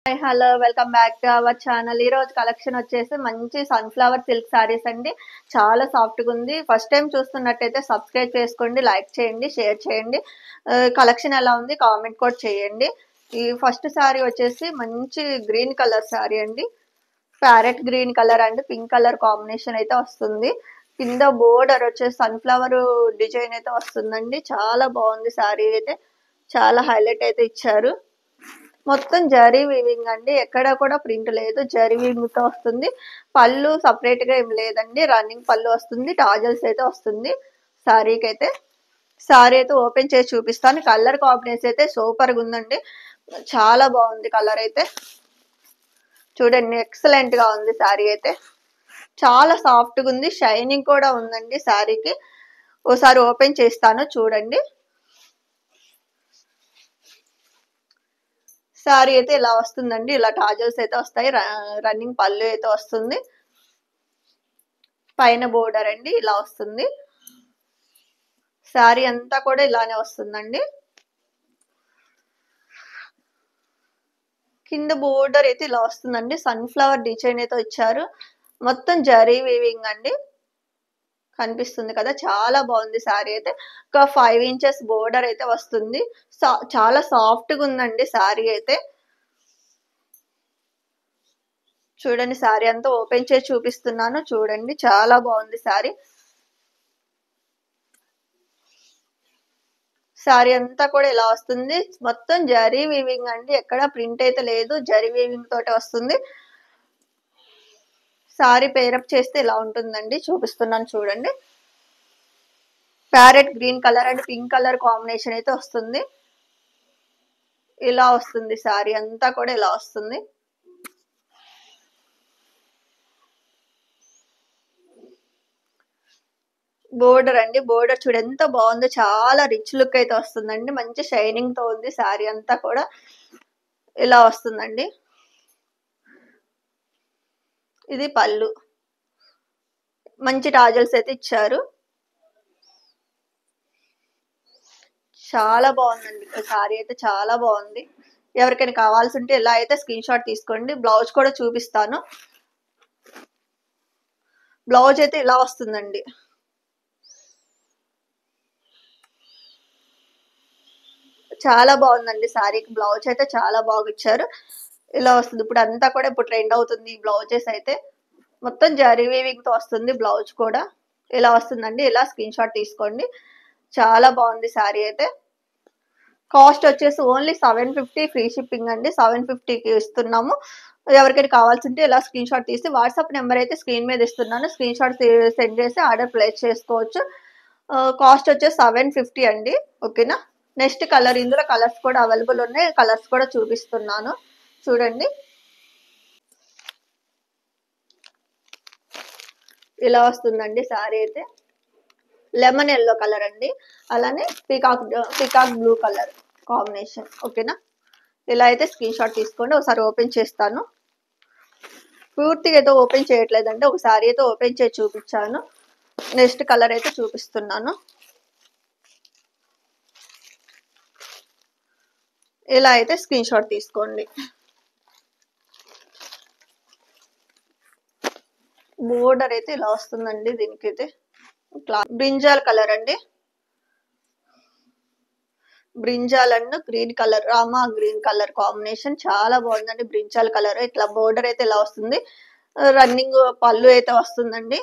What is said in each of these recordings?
Hi hello welcome back to our channel. ఈ రోజు collection వచ్చేసి మంచి సన్ఫ్లవర్ సిల్క్ సారీస్ అండి. చాలా సాఫ్ట్గా ఉంది. ఫస్ట్ టైం చూస్తున్నట్టయితే సబ్స్క్రైబ్ చేసుకోండి, లైక్ చేయండి, షేర్ చేయండి. కలెక్షన్ ఎలా ఉంది కామెంట్ కూడా చేయండి. ఈ ఫస్ట్ సారీ వచ్చేసి మంచి గ్రీన్ కలర్ సారీ అండి. Parrot green colour and pink colour combination అయితే వస్తుంది. కింద బోర్డర్ వచ్చేసి సన్ఫ్లవర్ డిజైన్ అయితే వస్తుందండి. చాలా బాగుంది సారీ అయితే. చాలా హైలైట్ అయితే ఇచ్చారు. మొత్తం జరీ వీవింగ్ అండి. ఎక్కడ కూడా ప్రింట్ లేదు. జరీ వీవింగ్ తో వస్తుంది. పళ్ళు సపరేట్ గా ఏం లేదండి. రన్నింగ్ పళ్ళు వస్తుంది. టాజల్స్ అయితే వస్తుంది సారీకి అయితే. సారీ అయితే ఓపెన్ చేసి చూపిస్తాను. కలర్ కాంబినేషన్ అయితే సూపర్ గా ఉందండి. చాలా బాగుంది కలర్ అయితే. చూడండి ఎక్సలెంట్ గా ఉంది సారీ అయితే. చాలా సాఫ్ట్ గా ఉంది. షైనింగ్ కూడా ఉందండి సారీకి. ఓసారి ఓపెన్ చేస్తాను చూడండి. సారీ అయితే ఇలా వస్తుందండి. ఇలా టాజల్స్ అయితే వస్తాయి. రన్నింగ్ పళ్ళు అయితే వస్తుంది. పైన బోర్డర్ అండి ఇలా వస్తుంది. సారీ అంతా కూడా ఇలానే వస్తుందండి. కింద బోర్డర్ అయితే ఇలా వస్తుందండి. సన్ఫ్లవర్ డిజైన్ అయితే ఇచ్చారు. మొత్తం జరీ వీవింగ్ అండి. కనిపిస్తుంది కదా, చాలా బాగుంది సారీ అయితే. ఒక 5 ఇంచెస్ బోర్డర్ అయితే వస్తుంది. చాలా సాఫ్ట్ గా ఉందండి సారీ అయితే. చూడండి సారీ అంతా ఓపెన్ చేసి చూపిస్తున్నాను చూడండి. చాలా బాగుంది సారీ. సారీ అంతా కూడా ఇలా వస్తుంది. మొత్తం జరీ వీవింగ్ అండి. ఎక్కడ ప్రింట్ అయితే లేదు. జరీ వీవింగ్ తోటి వస్తుంది. సారీ పేరప్ చేస్తే ఇలా ఉంటుందండి. చూపిస్తున్నాను చూడండి. Parrot green colour and pink colour combination అయితే వస్తుంది. ఇలా వస్తుంది సారీ అంతా కూడా ఇలా వస్తుంది. బోర్డర్ అండి. బోర్డర్ చూడ ఎంత బాగుందో. చాలా రిచ్ లుక్ అయితే వస్తుందండి. మంచి షైనింగ్ తో ఉంది సారీ అంతా కూడా. ఇలా వస్తుందండి. ఇది పళ్ళు. మంచి టాజల్స్ అయితే ఇచ్చారు. చాలా బాగుందండి. సారీ అయితే చాలా బాగుంది. ఎవరికైనా కావాల్సి ఉంటే ఇలా అయితే స్క్రీన్ షాట్ తీసుకోండి. బ్లౌజ్ కూడా చూపిస్తాను. బ్లౌజ్ అయితే ఇలా వస్తుందండి. చాలా బాగుందండి. సారీకి బ్లౌజ్ అయితే చాలా బాగా ఇచ్చారు. ఇలా వస్తుంది. ఇప్పుడు అంతా కూడా ఇప్పుడు ట్రెండ్ అవుతుంది ఈ బ్లౌజెస్ అయితే. మొత్తం జరీ వీవింగ్ తో వస్తుంది బ్లౌజ్ కూడా. ఇలా వస్తుందండి. ఇలా స్క్రీన్ షాట్ తీసుకోండి. చాలా బాగుంది సారీ అయితే. కాస్ట్ వచ్చేసి ఓన్లీ 750 ఫ్రీ షిప్పింగ్ అండి. 750కి ఇస్తున్నాము. ఎవరికైనా కావాల్సి ఉంటే ఇలా స్క్రీన్ షాట్ తీసి వాట్సాప్ నెంబర్ అయితే స్క్రీన్ మీద ఇస్తున్నాను. స్క్రీన్ షాట్ సెండ్ చేసి ఆర్డర్ ప్లేస్ చేసుకోవచ్చు. కాస్ట్ వచ్చేసి 750 అండి. ఓకేనా. Next colour. ఇందులో కలర్స్ కూడా అవైలబుల్ ఉన్నాయి. కలర్స్ కూడా చూపిస్తున్నాను చూడండి. ఇలా వస్తుందండి సారీ అయితే. లెమన్ ఎల్లో కలర్ అండి. అలానే పీకాక్ బ్లూ కలర్ కాంబినేషన్. ఓకేనా. ఇలా అయితే స్క్రీన్ షాట్ తీసుకోండి. ఒకసారి ఓపెన్ చేస్తాను. పూర్తిగా అయితే ఓపెన్ చేయట్లేదండి. ఒకసారి అయితే ఓపెన్ చేసి చూపించాను. నెక్స్ట్ కలర్ అయితే చూపిస్తున్నాను. ఇలా అయితే స్క్రీన్ షాట్ తీసుకోండి. బోర్డర్ అయితే ఇలా వస్తుందండి. దీనికి అయితే బ్రింజాల్ కలర్ అండి. Brinjal and green colour, Rama green colour combination చాలా బాగుందండి. బ్రింజాల్ కలర్ ఇట్లా బోర్డర్ అయితే ఇలా వస్తుంది. రన్నింగ్ పళ్ళు అయితే వస్తుందండి.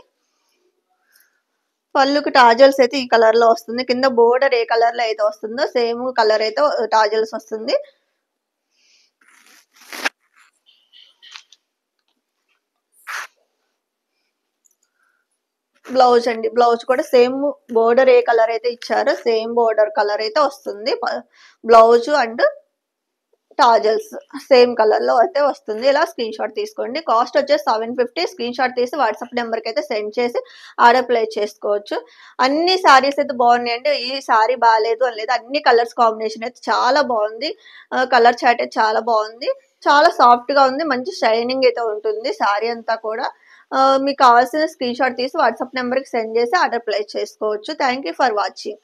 పళ్ళుకి టాజల్స్ అయితే ఈ కలర్ లో వస్తుంది. కింద బోర్డర్ ఏ కలర్ లో అయితే వస్తుందో సేమ్ కలర్ అయితే టాజల్స్ వస్తుంది. బ్లౌజ్ అండి. బ్లౌజ్ కూడా సేమ్ బోర్డర్ ఏ కలర్ అయితే ఇచ్చారో సేమ్ బోర్డర్ కలర్ అయితే వస్తుంది. Blouse and tassels same colour లో అయితే వస్తుంది. ఇలా స్క్రీన్ షాట్ తీసుకోండి. కాస్ట్ వచ్చేసి 750. స్క్రీన్ షాట్ తీసి వాట్సాప్ నెంబర్ కి అయితే సెండ్ చేసి ఆర్డర్ ప్లేస్ చేసుకోవచ్చు. అన్ని సారీస్ అయితే బాగున్నాయండి. ఈ సారీ బాగాలేదు అని లేదు. అన్ని కలర్స్ కాంబినేషన్ అయితే చాలా బాగుంది. కలర్ చాట్ అయితే చాలా బాగుంది. చాలా సాఫ్ట్ గా ఉంది. మంచి షైనింగ్ అయితే ఉంటుంది సారీ అంతా కూడా. మీకు కావాల్సిన స్క్రీన్ షాట్ తీసి వాట్సాప్ నెంబర్ కి సెండ్ చేసి ఆర్డర్ ప్లేస్ చేసుకోవచ్చు. Thank you for watching.